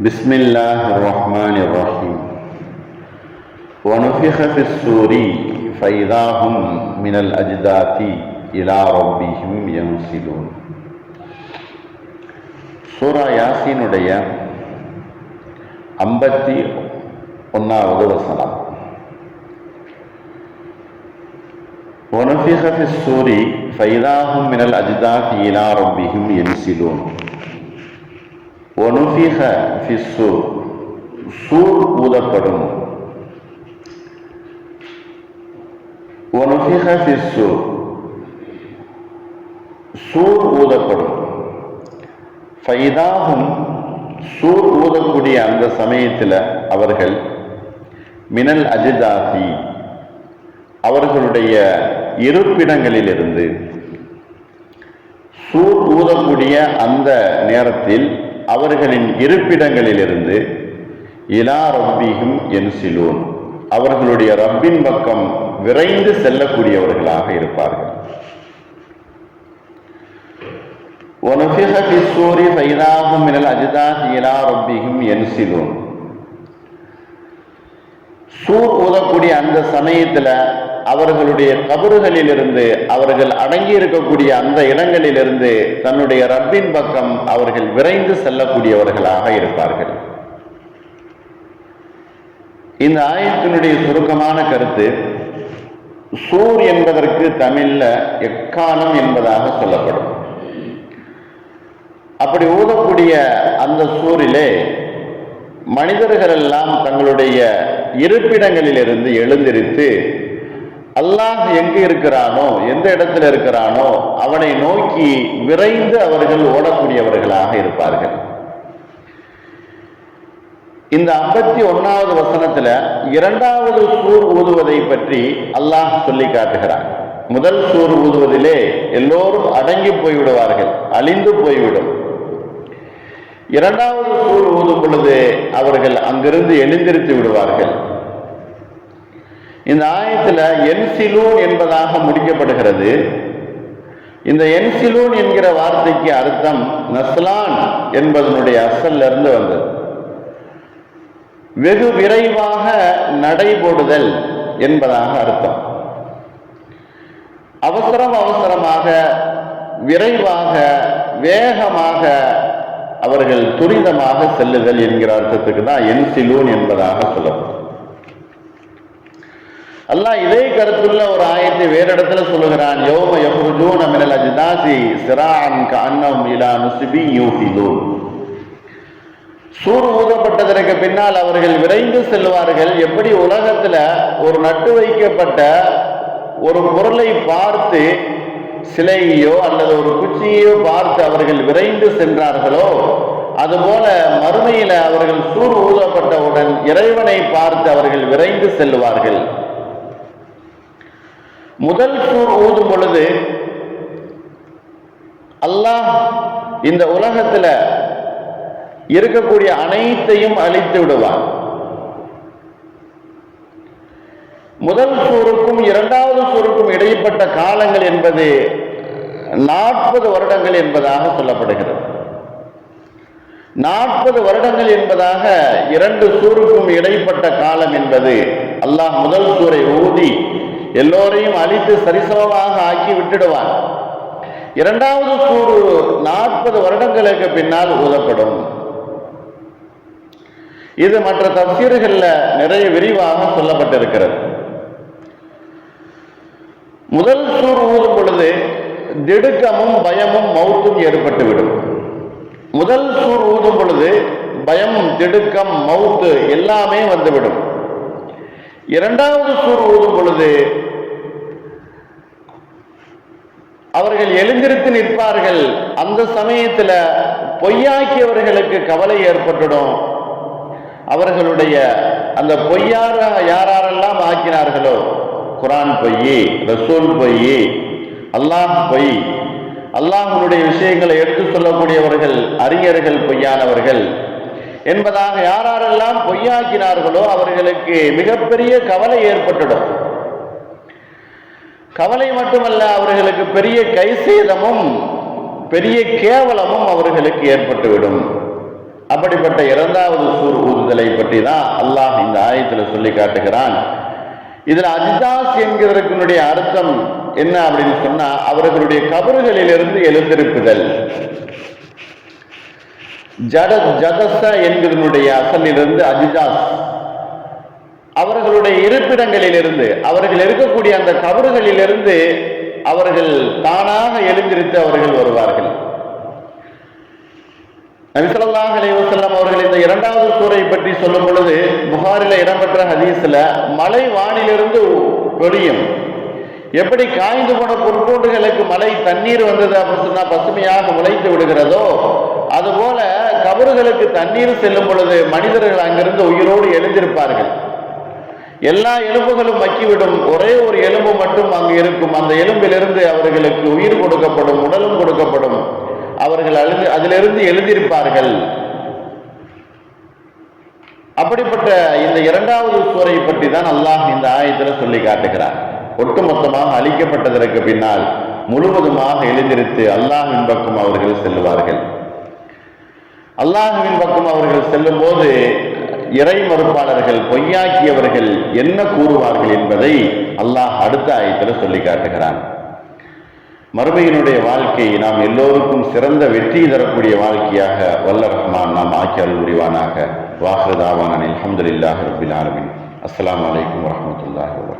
بسم الله الرحمن الرحيم ونفخ في الصور فإذا هم من الأجداث إلى ربهم ينسلون. சூரா யாசீனுடைய 51வது வசனம். ونفخ في الصور فإذا هم من الأجداث إلى ربهم ينسلون. ونفخ في الصور, சூர் ஊதப்படும். ونفخ في الصور, சூர் ஊதப்படும். فإذا هم, சூர் ஊதக்கூடிய அந்த சமயத்தில் அவர்கள் மினல் அஜிதாதி, அவர்களுடைய இருப்பிடங்களிலிருந்து, சூர் ஊதக்கூடிய அந்த நேரத்தில் அவர்களின் இருப்பிடங்களிலிருந்து இலா ரப்பிஹிம் யன்சிலூன், அவர்களுடைய ரப்பின் பக்கம் விரைந்து செல்லக்கூடியவர்களாக இருப்பார்கள். وَنُفِخَ فِي الصُّورِ فَإِذَا هُمْ مِنَ الْأَجْدَاثِ إِلَى رَبِّهِمْ يَنْسِلُونَ. சூர் ஊதக்கூடிய அந்த சமயத்தில் அவர்களுடைய கபறுகளிலிருந்து, அவர்கள் அடங்கி இருக்கக்கூடிய அந்த இடங்களிலிருந்து தன்னுடைய ரப்பின் பக்கம் அவர்கள் விரைந்து செல்லக்கூடியவர்களாக இருப்பார்கள். இந்த ஆயத்தினுடைய சுருக்கமான கருத்து, சூர் என்பதற்கு தமிழ்ல எக்காலம் என்பதாக சொல்லப்படும். அப்படி ஊதக்கூடிய அந்த சூரிலே மனிதர்கள் எல்லாம் தங்களுடைய இருப்பிடங்களிலிருந்து எழுந்திருத்து அல்லாஹ் எங்கு இருக்கிறானோ, எந்த இடத்துல இருக்கிறானோ அவனை நோக்கி விரைந்து அவர்கள் ஓடக்கூடியவர்களாக இருப்பார்கள். இந்த 51வது வசனத்துல இரண்டாவது சூர் ஊதுவதை பற்றி அல்லாஹ் சொல்லி காட்டுகிறான். முதல் சூர் ஊதுவதிலே எல்லோரும் அடங்கி போய்விடுவார்கள், அழிந்து போய்விடும். இரண்டாவது சூர் ஊதும் பொழுது அவர்கள் அங்கிருந்து எழுந்திருத்து விடுவார்கள். இந்த ஆயத்தில் என்சிலூன் என்பதாக முடிக்கப்படுகிறது. இந்த என்சிலூன் என்கிற வார்த்தைக்கு அர்த்தம் நஸ்லான் என்பதனுடைய அசல்ல இருந்து வந்தது. வெகு விரைவாக நடைபோடுதல் என்பதாக அர்த்தம். அவசரமாக, விரைவாக, வேகமாக அவர்கள் துரிதமாக செல்லுதல் என்கிற அர்த்தத்துக்கு தான் என்சிலூன் என்பதாக சொல்லப்படும். அல்லாஹ் இதே கருத்துள்ள ஒரு ஆயத்தை வேறு இடத்துல சொல்லுகிறான். யௌம யஹ்ருஜூன மினல் அஜ்தாசி சிராஅன் கஅன்னஹும் இலா நுஸ்பி யூஃபிதூன். சூர் ஊதப்பட்டதற்கு பின்னால் அவர்கள் விரைந்து செல்வார்கள். எப்படி உலகத்துல ஒரு நட்டு வைக்கப்பட்ட ஒரு பொருளை பார்த்து, சிலையோ அல்லது ஒரு குச்சியோ பார்த்து அவர்கள் விரைந்து சென்றார்களோ, அதுபோல மறுமையில அவர்கள் சூர் ஊதப்பட்டவுடன் இறைவனை பார்த்து அவர்கள் விரைந்து செல்வார்கள். முதல் சூர் ஊதும் பொழுது அல்லாஹ் இந்த உலகத்துல இருக்கக்கூடிய அனைத்தையும் அழித்து விடுவான். முதல் சூருக்கும் இரண்டாவது சூருக்கும் இடைப்பட்ட காலங்கள் என்பது 40 வருடங்கள் என்பதாக சொல்லப்படுகிறது. 40 வருடங்கள் என்பதாக இரண்டு சூருக்கும் இடைப்பட்ட காலம் என்பது, அல்லாஹ் முதல் சூரை ஊதி எல்லோரையும் அழித்து சரிசமமாக ஆக்கி விட்டுடுவான். இரண்டாவது சூறு 40 வருடங்களுக்கு பின்னால் ஊதப்படும். இது மற்ற தஃசீர்கள்ல நிறைய விரிவாக சொல்லப்பட்டிருக்கிறது. முதல் சூர் ஊதும் பொழுது திடுக்கமும் பயமும் மௌத்தும் ஏற்பட்டுவிடும். முதல் சூர் ஊதும் பொழுது பயம், திடுக்கம், மௌத்து எல்லாமே வந்துவிடும். இரண்டாவது சூர் ஊதும் பொழுது அவர்கள் எழுந்திருத்து நிற்பார்கள். அந்த சமயத்தில் பொய்யாக்கியவர்களுக்கு கவலை ஏற்பட்டுடும். அவர்களுடைய அந்த பொய்யார யாரெல்லாம் ஆக்கினார்களோ, குரான் பொய், ரசூல் பொய், அல்லாஹ் பொய், அல்லாஹ்வுடைய விஷயங்களை எடுத்து சொல்லக்கூடியவர்கள் அறிஞர்கள் பொய்யானவர்கள் என்பதாக யாரெல்லாம் பொய்யாக்கினார்களோ அவர்களுக்கு மிகப்பெரிய கவலை ஏற்பட்டுடும். கவலை மட்டுமல்ல, அவர்களுக்கு பெரிய கைசேதமும் பெரிய கேவலமும் அவர்களுக்கு ஏற்பட்டுவிடும். அப்படிப்பட்ட இரண்டாவது சூர் ஊதுதலை பற்றி தான் அல்லாஹ் இந்த ஆயத்தில் சொல்லி காட்டுகிறான். இதுல அஜ்தாஸ் என்கிறதற்குடைய அர்த்தம் என்ன அப்படின்னு சொன்னா, அவர்களுடைய கபறுகளிலிருந்து எழுந்திருப்புதல். ஜதச என்கிறனுடைய அசலிலிருந்து அஜ்தாஸ், அவர்களுடைய இருப்பிடங்களிலிருந்து, அவர்கள் இருக்கக்கூடிய அந்த கபறுகளிலிருந்து அவர்கள் தானாக எழுந்திருத்து அவர்கள் வருவார்கள். நபி ஸல்லல்லாஹு அலைஹி வஸல்லம் அவர்கள் இந்த இரண்டாவது சூரை பற்றி சொல்லும் பொழுது, புகாரில இடம்பெற்ற ஹதீஸ்ல, மலை வானிலிருந்து பொழியும். எப்படி காய்ந்து போன புற்பூண்டுகளுக்கு மழை தண்ணீர் வந்தது அப்படின்னு சொன்னா பசுமையாக முளைத்து விடுகிறதோ, அதுபோல கபறுகளுக்கு தண்ணீர் செல்லும் பொழுது மனிதர்கள் அங்கிருந்து உயிரோடு எழுந்திருப்பார்கள். எல்லா எலும்புகளும் மக்கிவிடும், ஒரே ஒரு எலும்பு மட்டும் அங்கு இருக்கும். அந்த எலும்பிலிருந்து அவர்களுக்கு உயிர் கொடுக்கப்படும், உடலும் கொடுக்கப்படும். அவர்கள் அதிலிருந்து எழுந்திருப்பார்கள். அப்படிப்பட்ட இந்த இரண்டாவது சூரை பற்றி தான் அல்லாஹ் இந்த ஆயத்தில் சொல்லி காட்டுகிறார். ஒட்டுமொத்தமாக அழிக்கப்பட்டதற்கு பின்னால் முழுவதுமாக எழுந்திருத்து அல்லாஹ்வின் பக்கம் அவர்கள் செல்வார்கள். அல்லாஹ்வின் பக்கம் அவர்கள் செல்லும் போது இறை மறுப்பாளர்கள், பொய்யாக்கியவர்கள் என்ன கூறுவார்கள் என்பதை அல்லாஹ் அடுத்த ஆயத்தில் சொல்லி காட்டுகிறான். மறுமையினுடைய வாழ்க்கை நாம் எல்லோருக்கும் சிறந்த வெற்றி தரக்கூடிய வாழ்க்கையாக வல்ல ரஹ்மான் நாம் ஆக்கியால் புரிவானாக. வாஹிரு தாவானா அல்ஹம்துலில்லாஹி ரப்பில் ஆலமீன். அஸ்ஸலாமு அலைக்கும் வரஹ்மத்துல்லாஹி வபரகாத்துஹு.